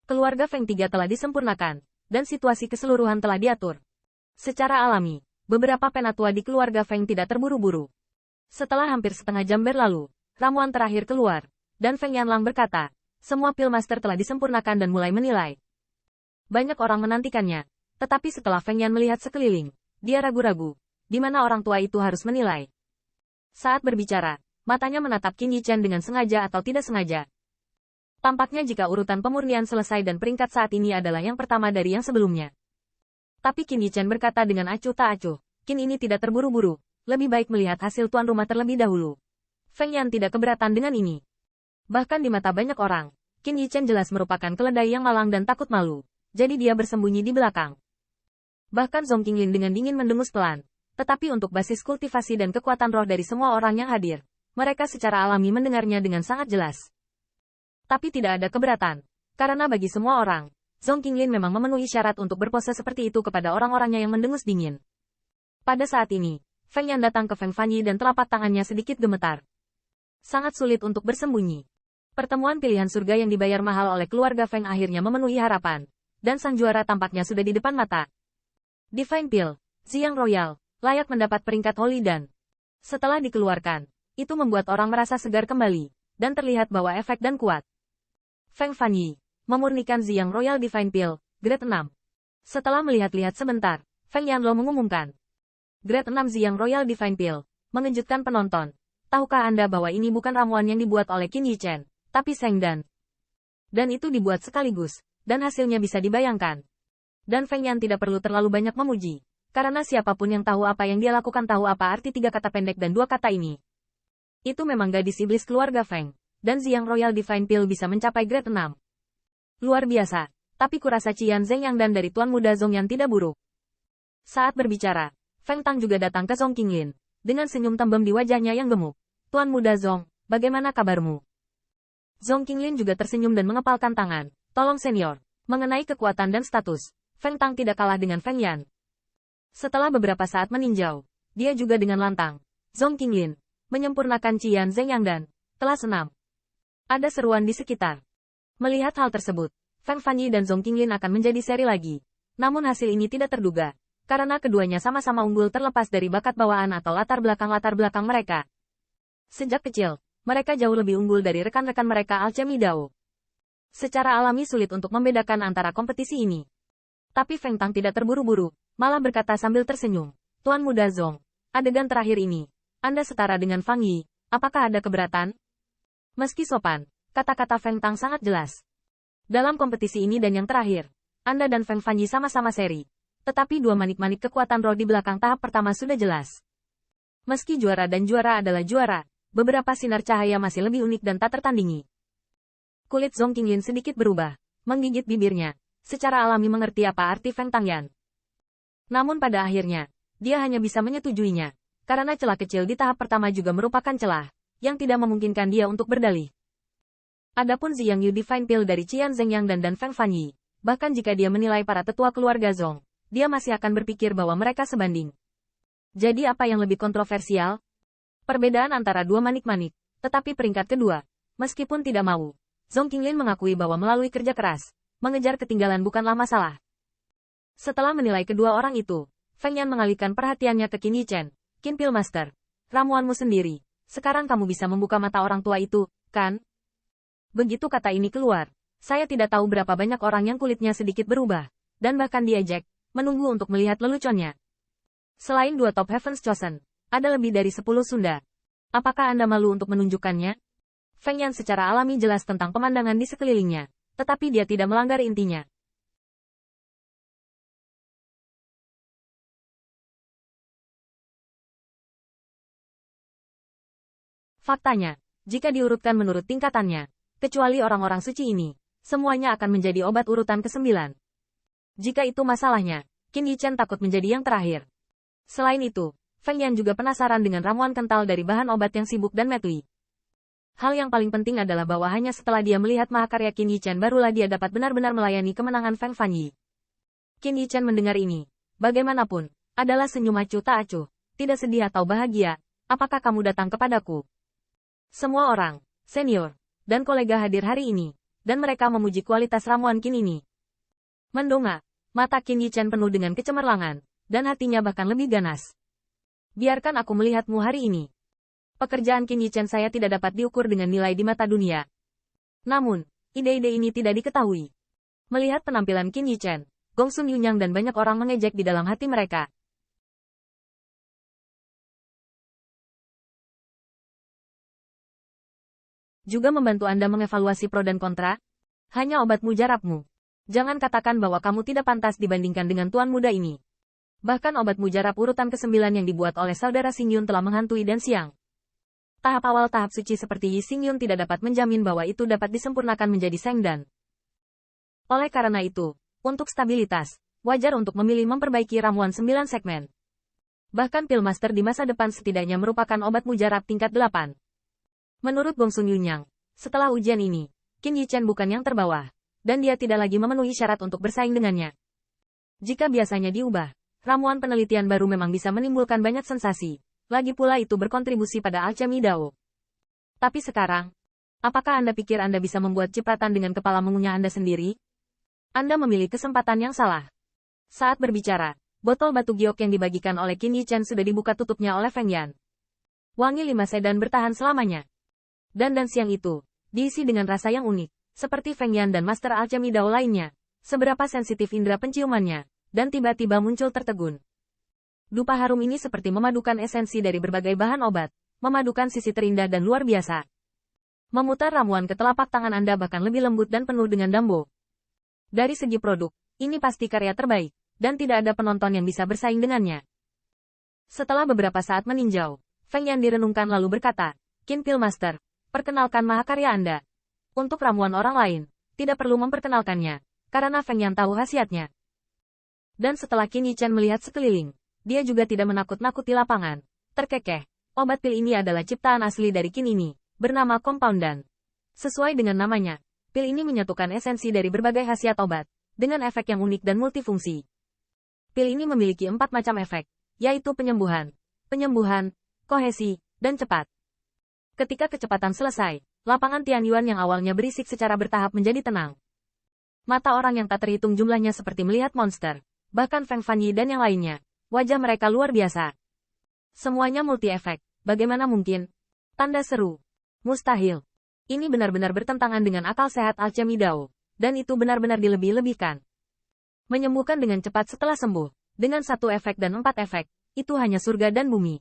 Keluarga Feng Tiga telah disempurnakan, dan situasi keseluruhan telah diatur. Secara alami, beberapa penatua di keluarga Feng tidak terburu-buru. Setelah hampir setengah jam berlalu, ramuan terakhir keluar, dan Feng Yanlang berkata, semua Pillmaster telah disempurnakan dan mulai menilai. Banyak orang menantikannya, tetapi setelah Feng Yan melihat sekeliling, dia ragu-ragu, di mana orang tua itu harus menilai. Saat berbicara, matanya menatap Qin Yichen dengan sengaja atau tidak sengaja. Tampaknya jika urutan pemurnian selesai dan peringkat saat ini adalah yang pertama dari yang sebelumnya. Tapi Qin Yichen berkata dengan acuh tak acuh, Qin ini tidak terburu-buru, lebih baik melihat hasil tuan rumah terlebih dahulu. Feng Yan tidak keberatan dengan ini. Bahkan di mata banyak orang, Qin Yichen jelas merupakan keledai yang malang dan takut malu, jadi dia bersembunyi di belakang. Bahkan Zhong Qinglin dengan dingin mendengus pelan. Tetapi untuk basis kultivasi dan kekuatan roh dari semua orang yang hadir, mereka secara alami mendengarnya dengan sangat jelas. Tapi tidak ada keberatan, karena bagi semua orang, Zhong Qinglin memang memenuhi syarat untuk berpose seperti itu kepada orang-orangnya yang mendengus dingin. Pada saat ini, Feng Yan datang ke Feng Fanyi dan telapak tangannya sedikit gemetar. Sangat sulit untuk bersembunyi. Pertemuan pilihan surga yang dibayar mahal oleh keluarga Feng akhirnya memenuhi harapan, dan sang juara tampaknya sudah di depan mata. Divine Pill, Ziyang Royal, layak mendapat peringkat Holy dan setelah dikeluarkan, itu membuat orang merasa segar kembali, dan terlihat bahwa efek dan kuat. Feng Fanyi, memurnikan Ziyang Royal Divine Pill, Grade 6. Setelah melihat-lihat sebentar, Feng Yanlo mengumumkan. Grade 6 Ziyang Royal Divine Pill, mengejutkan penonton. Tahukah Anda bahwa ini bukan ramuan yang dibuat oleh Qin Yichen, tapi Zheng Dan. Dan itu dibuat sekaligus, dan hasilnya bisa dibayangkan. Dan Feng Yan tidak perlu terlalu banyak memuji. Karena siapapun yang tahu apa yang dia lakukan tahu apa arti 3 kata pendek dan 2 kata ini. Itu memang gadis iblis keluarga Feng, dan Ziyang Royal Divine Pill bisa mencapai grade 6. Luar biasa, tapi kurasa Qian Zheng Yang dan dari Tuan Muda Zhong yang tidak buruk. Saat berbicara, Feng Tang juga datang ke Zhong Qinglin, dengan senyum tembem di wajahnya yang gemuk. Tuan Muda Zhong, bagaimana kabarmu? Zhong Qinglin juga tersenyum dan mengepalkan tangan. Tolong senior, mengenai kekuatan dan status, Feng Tang tidak kalah dengan Feng Yan. Setelah beberapa saat meninjau, dia juga dengan lantang. Zhong Qinglin, menyempurnakan Qian Zheng Yang dan kelas 6. Ada seruan di sekitar. Melihat hal tersebut, Feng Fanyi dan Zhong Qinglin akan menjadi seri lagi. Namun hasil ini tidak terduga, karena keduanya sama-sama unggul terlepas dari bakat bawaan atau latar belakang mereka. Sejak kecil, mereka jauh lebih unggul dari rekan-rekan mereka Alchemy Dao. Secara alami sulit untuk membedakan antara kompetisi ini. Tapi Feng Tang tidak terburu-buru, malah berkata sambil tersenyum, Tuan Muda Zhong, adegan terakhir ini, Anda setara dengan Fang Yi, apakah ada keberatan? Meski sopan, kata-kata Feng Tang sangat jelas. Dalam kompetisi ini dan yang terakhir, Anda dan Feng Fanyi sama-sama seri. Tetapi dua manik-manik kekuatan roh di belakang tahap pertama sudah jelas. Meski juara dan juara adalah juara, beberapa sinar cahaya masih lebih unik dan tak tertandingi. Kulit Zhong Qinglin sedikit berubah, menggigit bibirnya, secara alami mengerti apa arti Feng Tang Yan. Namun pada akhirnya, dia hanya bisa menyetujuinya, karena celah kecil di tahap pertama juga merupakan celah, yang tidak memungkinkan dia untuk berdalih. Adapun Ziyang Yu Divine Pill dari Qian Zheng Yang dan Feng Fanyi, bahkan jika dia menilai para tetua keluarga Zhong, dia masih akan berpikir bahwa mereka sebanding. Jadi apa yang lebih kontroversial? Perbedaan antara dua manik-manik, tetapi peringkat kedua, meskipun tidak mau, Zhong Qinglin mengakui bahwa melalui kerja keras, mengejar ketinggalan bukanlah masalah. Setelah menilai kedua orang itu, Feng Yan mengalihkan perhatiannya ke Qin Yichen. Qin Pillmaster, ramuanmu sendiri. Sekarang kamu bisa membuka mata orang tua itu, kan? Begitu kata ini keluar, saya tidak tahu berapa banyak orang yang kulitnya sedikit berubah, dan bahkan diejek, menunggu untuk melihat leluconnya. Selain dua Top Heavens Chosen, ada lebih dari 10 Sunda. Apakah Anda malu untuk menunjukkannya? Feng Yan secara alami jelas tentang pemandangan di sekelilingnya, tetapi dia tidak melanggar intinya. Faktanya, jika diurutkan menurut tingkatannya, kecuali orang-orang suci ini, semuanya akan menjadi obat urutan ke-9. Jika itu masalahnya, Qin Yichen takut menjadi yang terakhir. Selain itu, Feng Yan juga penasaran dengan ramuan kental dari bahan obat yang sibuk dan metui. Hal yang paling penting adalah bahwa hanya setelah dia melihat mahakarya Qin Yichen barulah dia dapat benar-benar melayani kemenangan Feng Fanyi. Qin Yichen mendengar ini, bagaimanapun, adalah senyum acuh tak acuh, tidak sedih atau bahagia, apakah kamu datang kepadaku? Semua orang, senior, dan kolega hadir hari ini, dan mereka memuji kualitas ramuan Qin ini. Mendongak, mata Qin Yichen penuh dengan kecemerlangan, dan hatinya bahkan lebih ganas. Biarkan aku melihatmu hari ini. Pekerjaan Qin Yichen saya tidak dapat diukur dengan nilai di mata dunia. Namun, ide-ide ini tidak diketahui. Melihat penampilan Qin Yichen, Gongsun Yunyang dan banyak orang mengejek di dalam hati mereka. Juga membantu Anda mengevaluasi pro dan kontra? Hanya obat mujarabmu. Jangan katakan bahwa kamu tidak pantas dibandingkan dengan tuan muda ini. Bahkan obat mujarab urutan ke-9 yang dibuat oleh saudara Xingyun telah menghantui Dan Xiang. Tahap awal tahap suci seperti Yi Xingyun tidak dapat menjamin bahwa itu dapat disempurnakan menjadi Sengdan. Oleh karena itu, untuk stabilitas, wajar untuk memilih memperbaiki ramuan 9 segmen. Bahkan pil master di masa depan setidaknya merupakan obat mujarab tingkat 8. Menurut Gongsun Yunyang, setelah ujian ini, Qin Yichen bukan yang terbawah, dan dia tidak lagi memenuhi syarat untuk bersaing dengannya. Jika biasanya diubah, ramuan penelitian baru memang bisa menimbulkan banyak sensasi, lagi pula itu berkontribusi pada alchemy Dao. Tapi sekarang, apakah Anda pikir Anda bisa membuat cipratan dengan kepala mengunyah Anda sendiri? Anda memilih kesempatan yang salah. Saat berbicara, botol batu giok yang dibagikan oleh Qin Yichen sudah dibuka tutupnya oleh Feng Yan. Wangi 5 sedan bertahan selamanya. Dan siang itu, diisi dengan rasa yang unik, seperti Feng Yan dan Master Alchemy Dao lainnya. Seberapa sensitif indera penciumannya, dan tiba-tiba muncul tertegun. Dupa harum ini seperti memadukan esensi dari berbagai bahan obat, memadukan sisi terindah dan luar biasa. Memutar ramuan ke telapak tangan Anda bahkan lebih lembut dan penuh dengan dambo. Dari segi produk, ini pasti karya terbaik, dan tidak ada penonton yang bisa bersaing dengannya. Setelah beberapa saat meninjau, Feng Yan direnungkan lalu berkata, Qin Pil Master, perkenalkan mahakarya Anda. Untuk ramuan orang lain, tidak perlu memperkenalkannya, karena Feng Yan tahu khasiatnya. Dan setelah Qin Yichen melihat sekeliling, dia juga tidak menakut-nakuti lapangan. Terkekeh, obat pil ini adalah ciptaan asli dari Qin ini, bernama Compoundan. Sesuai dengan namanya, pil ini menyatukan esensi dari berbagai khasiat obat, dengan efek yang unik dan multifungsi. Pil ini memiliki 4 macam efek, yaitu penyembuhan, kohesi, dan cepat. Ketika kecepatan selesai, lapangan Tianyuan yang awalnya berisik secara bertahap menjadi tenang. Mata orang yang tak terhitung jumlahnya seperti melihat monster, bahkan Feng Fanyi dan yang lainnya. Wajah mereka luar biasa. Semuanya multi-efek, bagaimana mungkin? Tanda seru. Mustahil. Ini benar-benar bertentangan dengan akal sehat alchemy Dao, dan itu benar-benar dilebih-lebihkan. Menyembuhkan dengan cepat setelah sembuh, dengan 1 efek dan 4 efek, itu hanya surga dan bumi.